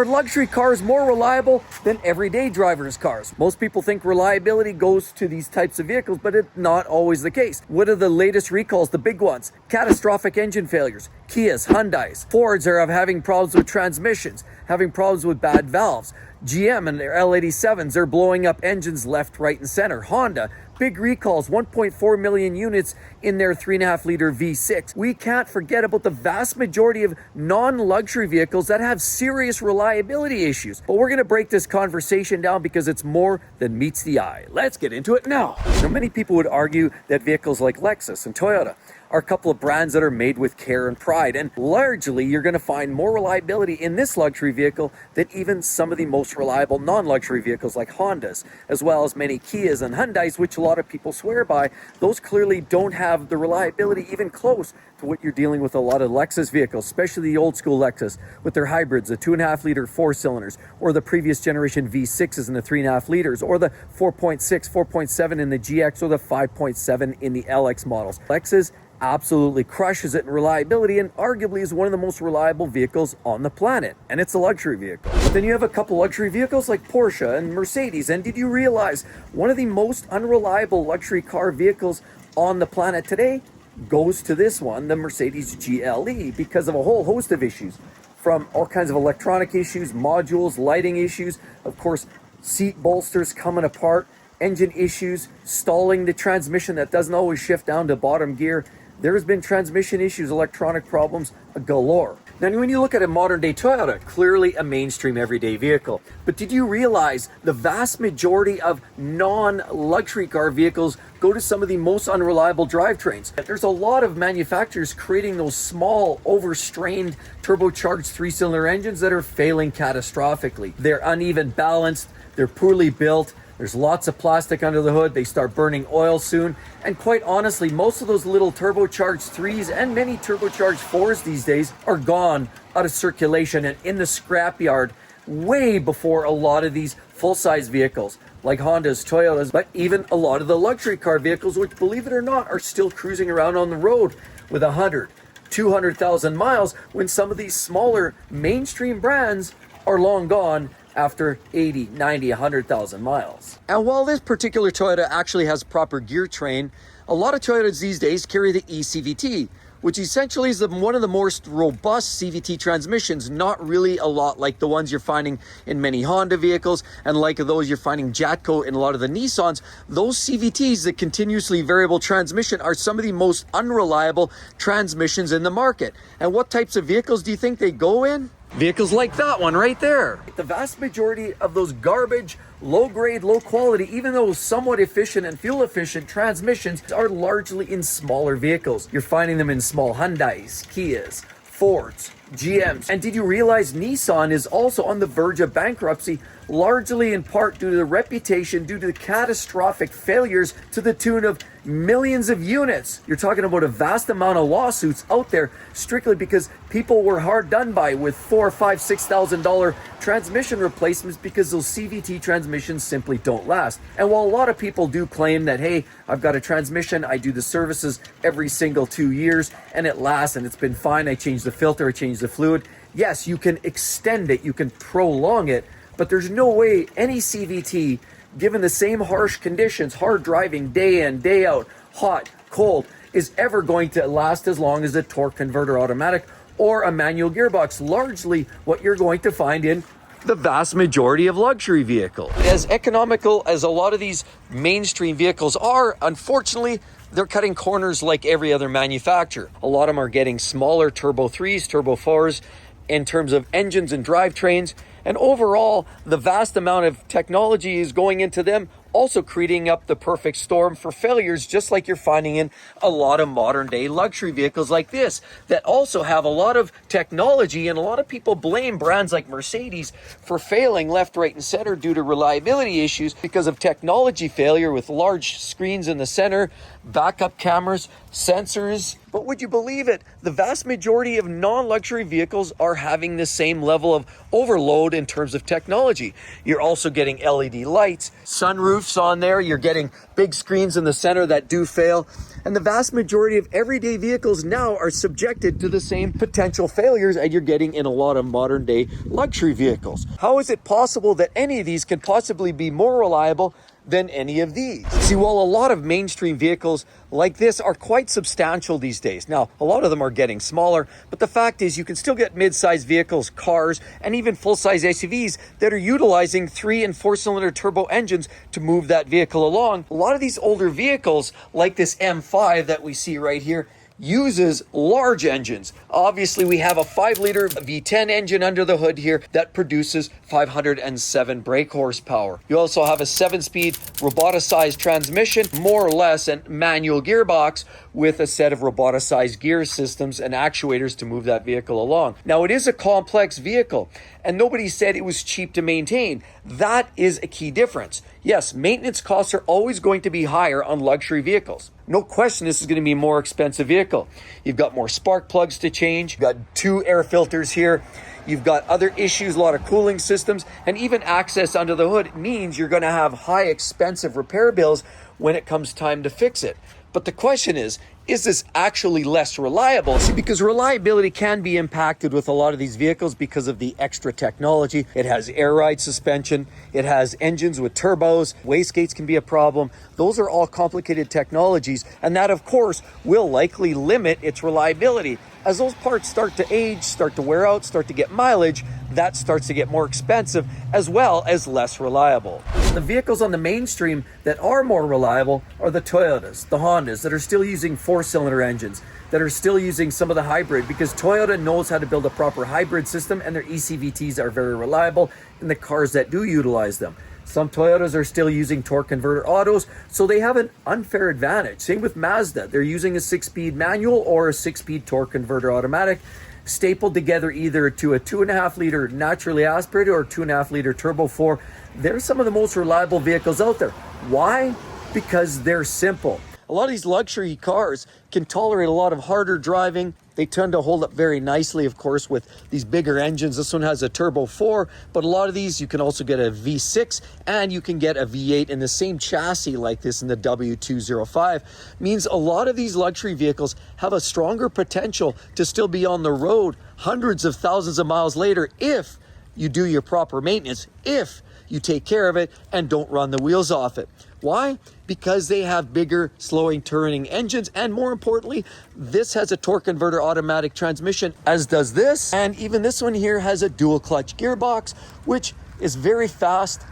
Are luxury cars more reliable than everyday drivers' cars? Most people think reliability goes to these types of vehicles, but it's not always the case. What are the latest recalls, the big ones? Catastrophic engine failures. Kias, Hyundais, Fords are having problems with transmissions, having problems with bad valves. GM and their L87s are blowing up engines left, right, and center. Honda, big recalls, 1.4 million units in their 3.5-liter V6. We can't forget about the vast majority of non-luxury vehicles that have serious reliability issues. But we're going to break this conversation down because it's more than meets the eye. Let's get into it now. Now, many people would argue that vehicles like Lexus and Toyota are a couple of brands that are made with care and pride, and largely you're going to find more reliability in this luxury vehicle than even some of the most reliable non-luxury vehicles like Hondas, as well as many Kias and Hyundais, which a lot of people swear by. Those clearly don't have the reliability even close to what you're dealing with a lot of Lexus vehicles, especially the old school Lexus with their hybrids, the 2.5-liter 4-cylinders, or the previous generation V6s in the 3.5 liters, or the 4.6, 4.7 in the GX, or the 5.7 in the LX models. Lexus absolutely crushes it in reliability and arguably is one of the most reliable vehicles on the planet, and it's a luxury vehicle. But then you have a couple luxury vehicles like Porsche and Mercedes, and did you realize one of the most unreliable luxury car vehicles on the planet today goes to this one, the Mercedes GLE, because of a whole host of issues, from all kinds of electronic issues, modules, lighting issues, of course seat bolsters coming apart, engine issues, stalling the transmission that doesn't always shift down to bottom gear. There's been transmission issues, electronic problems galore. Now, when you look at a modern day Toyota, clearly a mainstream everyday vehicle. But did you realize the vast majority of non-luxury car vehicles go to some of the most unreliable drivetrains? There's a lot of manufacturers creating those small, overstrained, turbocharged 3-cylinder engines that are failing catastrophically. They're uneven balanced, they're poorly built, there's lots of plastic under the hood, they start burning oil soon, and quite honestly, most of those little turbocharged 3s and many turbocharged 4s these days are gone out of circulation and in the scrapyard way before a lot of these full-size vehicles like Hondas, Toyotas, but even a lot of the luxury car vehicles, which, believe it or not, are still cruising around on the road with 100, 200,000 miles, when some of these smaller mainstream brands are long gone after 80, 90, 100,000 miles. And while this particular Toyota actually has proper gear train, a lot of Toyotas these days carry the ECPP, which essentially is one of the most robust CVT transmissions, not really a lot like the ones you're finding in many Honda vehicles and like those you're finding Jatco in a lot of the Nissans. Those CVTs, the continuously variable transmission, are some of the most unreliable transmissions in the market. And what types of vehicles do you think they go in? Vehicles like that one right there. The vast majority of those garbage, low grade, low quality, even though somewhat efficient and fuel efficient transmissions, are largely in smaller vehicles. You're finding them in small Hyundais, Kias, Fords, GMs. And did you realize Nissan is also on the verge of bankruptcy, largely in part due to the reputation, due to the catastrophic failures to the tune of millions of units. You're talking about a vast amount of lawsuits out there strictly because people were hard done by with $4,000, $5,000, $6,000 transmission replacements because those CVT transmissions simply don't last. And while a lot of people do claim that, hey, I've got a transmission, I do the services every single 2 years and it lasts and it's been fine, I change the filter, I change the fluid. Yes, you can extend it, you can prolong it, but there's no way any CVT, given the same harsh conditions, hard driving, day in, day out, hot, cold, is ever going to last as long as a torque converter automatic or a manual gearbox, largely what you're going to find in the vast majority of luxury vehicles. As economical as a lot of these mainstream vehicles are, unfortunately, they're cutting corners like every other manufacturer. A lot of them are getting smaller turbo 3s, turbo 4s in terms of engines and drivetrains. And overall, the vast amount of technology is going into them, also creating up the perfect storm for failures, just like you're finding in a lot of modern day luxury vehicles like this, that also have a lot of technology. And a lot of people blame brands like Mercedes for failing left, right, and center due to reliability issues because of technology failure with large screens in the center, backup cameras, sensors. But would you believe it? The vast majority of non-luxury vehicles are having the same level of overload in terms of technology. You're also getting LED lights, sunroofs on there, you're getting big screens in the center that do fail. And the vast majority of everyday vehicles now are subjected to the same potential failures as you're getting in a lot of modern day luxury vehicles. How is it possible that any of these can possibly be more reliable than any of these? See, while a lot of mainstream vehicles like this are quite substantial these days. Now, a lot of them are getting smaller, but the fact is you can still get mid-sized vehicles, cars, and even full-size SUVs that are utilizing 3 and 4-cylinder turbo engines to move that vehicle along. A lot of these older vehicles, like this M5 that we see right here, uses large engines. Obviously, we have a 5-liter V10 engine under the hood here that produces 507 brake horsepower. You also have a 7-speed roboticized transmission, more or less a manual gearbox with a set of roboticized gear systems and actuators to move that vehicle along. Now, it is a complex vehicle, and nobody said it was cheap to maintain. That is a key difference. Yes, maintenance costs are always going to be higher on luxury vehicles. No question this is going to be a more expensive vehicle. You've got more spark plugs to change. You've got 2 air filters here. You've got other issues, a lot of cooling systems, and even access under the hood means you're going to have high expensive repair bills when it comes time to fix it. But the question is this actually less reliable? See, because reliability can be impacted with a lot of these vehicles because of the extra technology. It has air ride suspension. It has engines with turbos. Wastegates can be a problem. Those are all complicated technologies. And that, of course, will likely limit its reliability. As those parts start to age, start to wear out, start to get mileage, that starts to get more expensive as well as less reliable. The vehicles on the mainstream that are more reliable are the Toyotas, the Hondas that are still using 4-cylinder engines, that are still using some of the hybrid, because Toyota knows how to build a proper hybrid system and their ECVTs are very reliable in the cars that do utilize them. Some Toyotas are still using torque converter autos, so they have an unfair advantage. Same with Mazda. They're using a 6-speed manual or a 6-speed torque converter automatic, stapled together either to a 2.5-liter naturally aspirated or 2.5-liter turbo 4. They're some of the most reliable vehicles out there. Why? Because they're simple. A lot of these luxury cars can tolerate a lot of harder driving. They tend to hold up very nicely, of course, with these bigger engines. This one has a turbo 4, but a lot of these you can also get a V6 and you can get a V8 in the same chassis like this in the W205. Means a lot of these luxury vehicles have a stronger potential to still be on the road hundreds of thousands of miles later if you do your proper maintenance, if you take care of it and don't run the wheels off it. Why? Because they have bigger, slowing, turning engines, and more importantly, this has a torque converter automatic transmission, as does this. And even this one here has a dual clutch gearbox, which is very fast,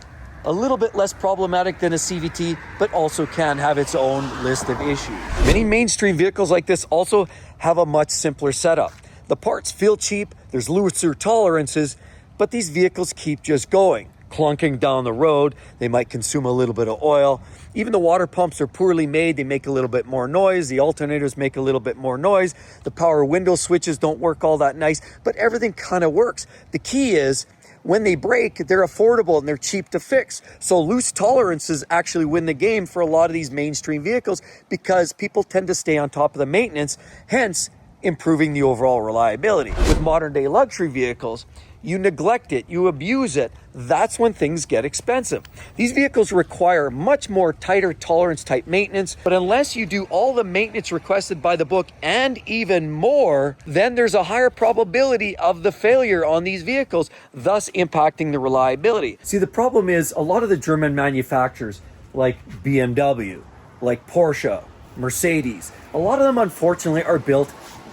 a little bit less problematic than a CVT, but also can have its own list of issues. Many mainstream vehicles like this also have a much simpler setup. The parts feel cheap, there's looser tolerances, but these vehicles keep just going. Clunking down the road, they might consume a little bit of oil. Even the water pumps are poorly made, they make a little bit more noise. The alternators make a little bit more noise. The power window switches don't work all that nice, but everything kind of works. The key is, when they break, they're affordable and they're cheap to fix. So loose tolerances actually win the game for a lot of these mainstream vehicles because people tend to stay on top of the maintenance, hence improving the overall reliability. With modern day luxury vehicles, you neglect it, you abuse it, that's when things get expensive. These vehicles require much more tighter tolerance type maintenance, but unless you do all the maintenance requested by the book and even more, then there's a higher probability of the failure on these vehicles, thus impacting the reliability. See, the problem is a lot of the German manufacturers like BMW, like Porsche, Mercedes, a lot of them unfortunately are built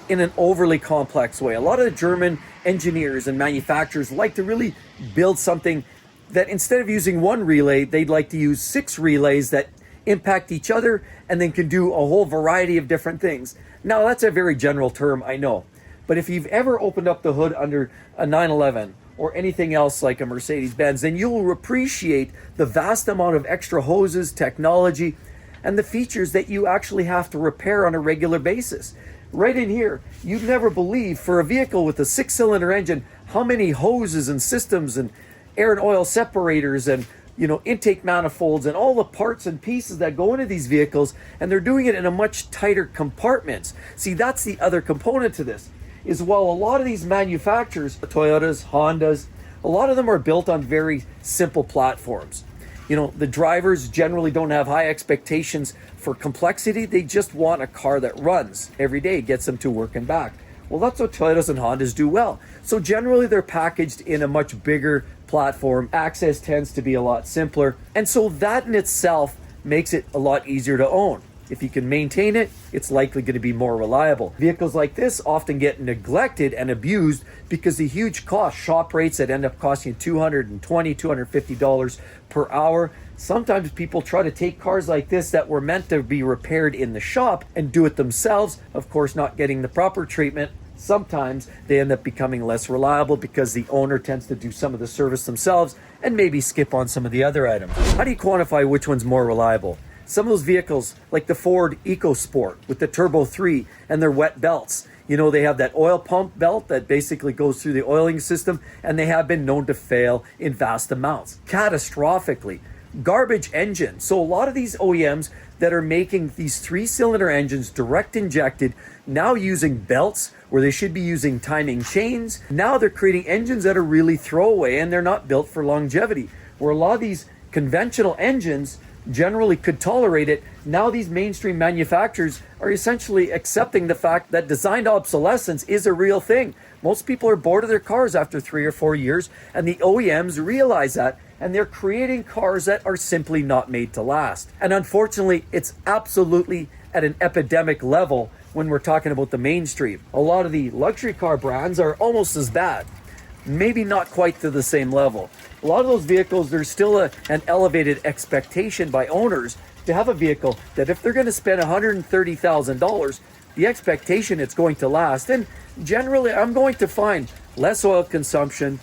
in an overly complex way. A lot of the German engineers and manufacturers like to really build something that instead of using one relay, they'd like to use 6 relays that impact each other and then can do a whole variety of different things. Now, that's a very general term, I know. But if you've ever opened up the hood under a 911 or anything else like a Mercedes-Benz, then you'll appreciate the vast amount of extra hoses, technology, and the features that you actually have to repair on a regular basis. Right in here, you'd never believe for a vehicle with a 6-cylinder engine how many hoses and systems and air and oil separators and intake manifolds and all the parts and pieces that go into these vehicles, and they're doing it in a much tighter compartments. See, that's the other component to this, is while a lot of these manufacturers, Toyotas, Hondas, a lot of them are built on very simple platforms. The drivers generally don't have high expectations for complexity. They just want a car that runs every day, gets them to work and back. Well, that's what Toyotas and Hondas do well. So generally they're packaged in a much bigger platform. Access tends to be a lot simpler. And so that in itself makes it a lot easier to own. If you can maintain it, it's likely going to be more reliable. Vehicles like this often get neglected and abused because the huge cost, shop rates that end up costing you $220, $250 per hour. Sometimes people try to take cars like this that were meant to be repaired in the shop and do it themselves, of course not getting the proper treatment. Sometimes they end up becoming less reliable because the owner tends to do some of the service themselves and maybe skip on some of the other items. How do you quantify which one's more reliable? Some of those vehicles, like the Ford EcoSport with the Turbo 3 and their wet belts, they have that oil pump belt that basically goes through the oiling system, and they have been known to fail in vast amounts, catastrophically. Garbage engine. So a lot of these OEMs that are making these 3-cylinder engines direct injected, now using belts where they should be using timing chains. Now they're creating engines that are really throwaway, and they're not built for longevity. Where a lot of these conventional engines generally could tolerate it, now these mainstream manufacturers are essentially accepting the fact that designed obsolescence is a real thing. Most people are bored of their cars after 3 or 4 years, and the OEMs realize that, and they're creating cars that are simply not made to last. And unfortunately, it's absolutely at an epidemic level when we're talking about the mainstream. A lot of the luxury car brands are almost as bad. Maybe not quite to the same level. A lot of those vehicles, there's still an elevated expectation by owners to have a vehicle that if they're going to spend $130,000, the expectation it's going to last. And generally, I'm going to find less oil consumption,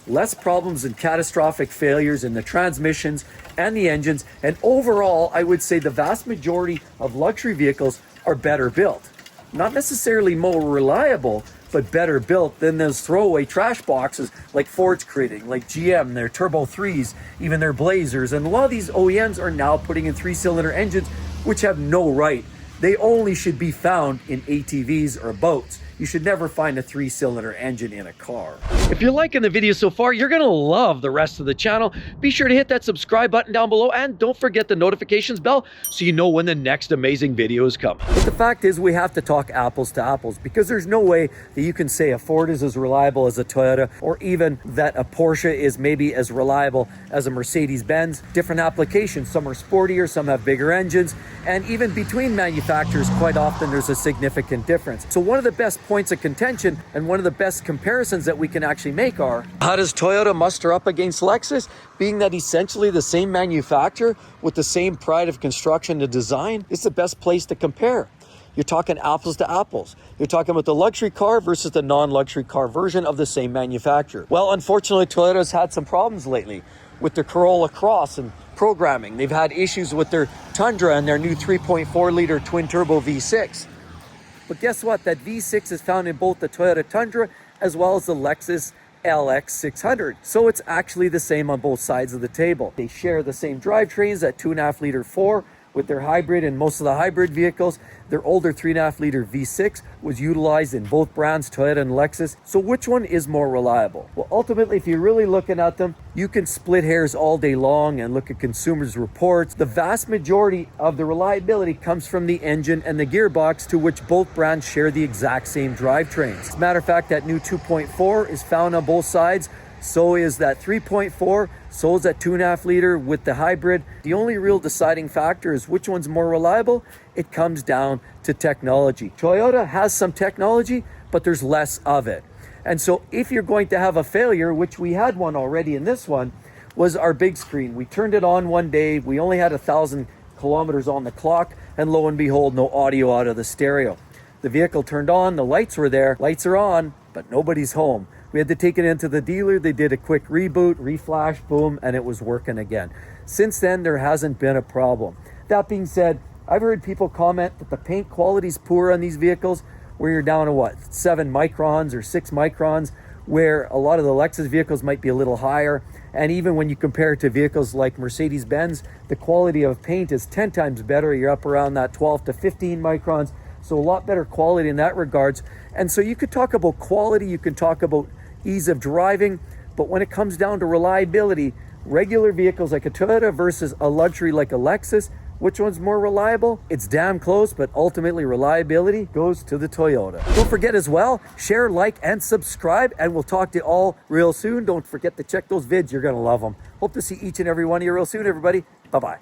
less problems and catastrophic failures in the transmissions and the engines. And overall, I would say the vast majority of luxury vehicles are better built. Not necessarily more reliable, but better built than those throwaway trash boxes like Ford's creating, like GM, their Turbo 3s, even their Blazers. And a lot of these OEMs are now putting in 3-cylinder engines, which have no right. They only should be found in ATVs or boats. You should never find a 3-cylinder engine in a car. If you're liking the video so far, you're gonna love the rest of the channel. Be sure to hit that subscribe button down below, and don't forget the notifications bell so you know when the next amazing videos come. But the fact is, we have to talk apples to apples, because there's no way that you can say a Ford is as reliable as a Toyota, or even that a Porsche is maybe as reliable as a Mercedes-Benz. Different applications, some are sportier, some have bigger engines, and even between manufacturers, quite often there's a significant difference. So one of the best points of contention and one of the best comparisons that we can actually make are, how does Toyota muster up against Lexus, being that essentially the same manufacturer with the same pride of construction and design? It's the best place to compare. You're talking apples to apples. You're talking about the luxury car versus the non-luxury car version of the same manufacturer. Well, unfortunately, Toyota's had some problems lately with their Corolla Cross and programming. They've had issues with their Tundra and their new 3.4-liter twin-turbo V6. But guess what? That V6 is found in both the Toyota Tundra as well as the Lexus LX 600. So it's actually the same on both sides of the table. They share the same drivetrains, that 2.5-liter 4 with their hybrid, and most of the hybrid vehicles. Their older 3.5-liter V6 was utilized in both brands, Toyota and Lexus. So which one is more reliable? Well, ultimately, if you're really looking at them, you can split hairs all day long and look at consumers' reports. The vast majority of the reliability comes from the engine and the gearbox, to which both brands share the exact same drivetrains. As a matter of fact, that new 2.4 is found on both sides. So is that 3.4, so is that 2.5-liter with the hybrid. The only real deciding factor is which one's more reliable. It comes down to technology. Toyota has some technology, but there's less of it. And so if you're going to have a failure, which we had one already in this one, was our big screen. We turned it on one day. We only had 1,000 kilometers on the clock, and lo and behold, no audio out of the stereo. The vehicle turned on, the lights were there, lights are on, but nobody's home. We had to take it into the dealer. They did a quick reboot, reflash, boom, and it was working again. Since then, there hasn't been a problem. That being said, I've heard people comment that the paint quality is poor on these vehicles, where you're down to what, 7 microns or 6 microns, where a lot of the Lexus vehicles might be a little higher. And even when you compare it to vehicles like Mercedes-Benz, the quality of paint is 10 times better. You're up around that 12 to 15 microns. So a lot better quality in that regards. And so you could talk about quality, you can talk about ease of driving, but when it comes down to reliability, regular vehicles like a Toyota versus a luxury like a Lexus, which one's more reliable? It's damn close, but ultimately reliability goes to the Toyota. Don't forget as well, share, like, and subscribe, and we'll talk to you all real soon. Don't forget to check those vids. You're going to love them. Hope to see each and every one of you real soon, everybody. Bye-bye.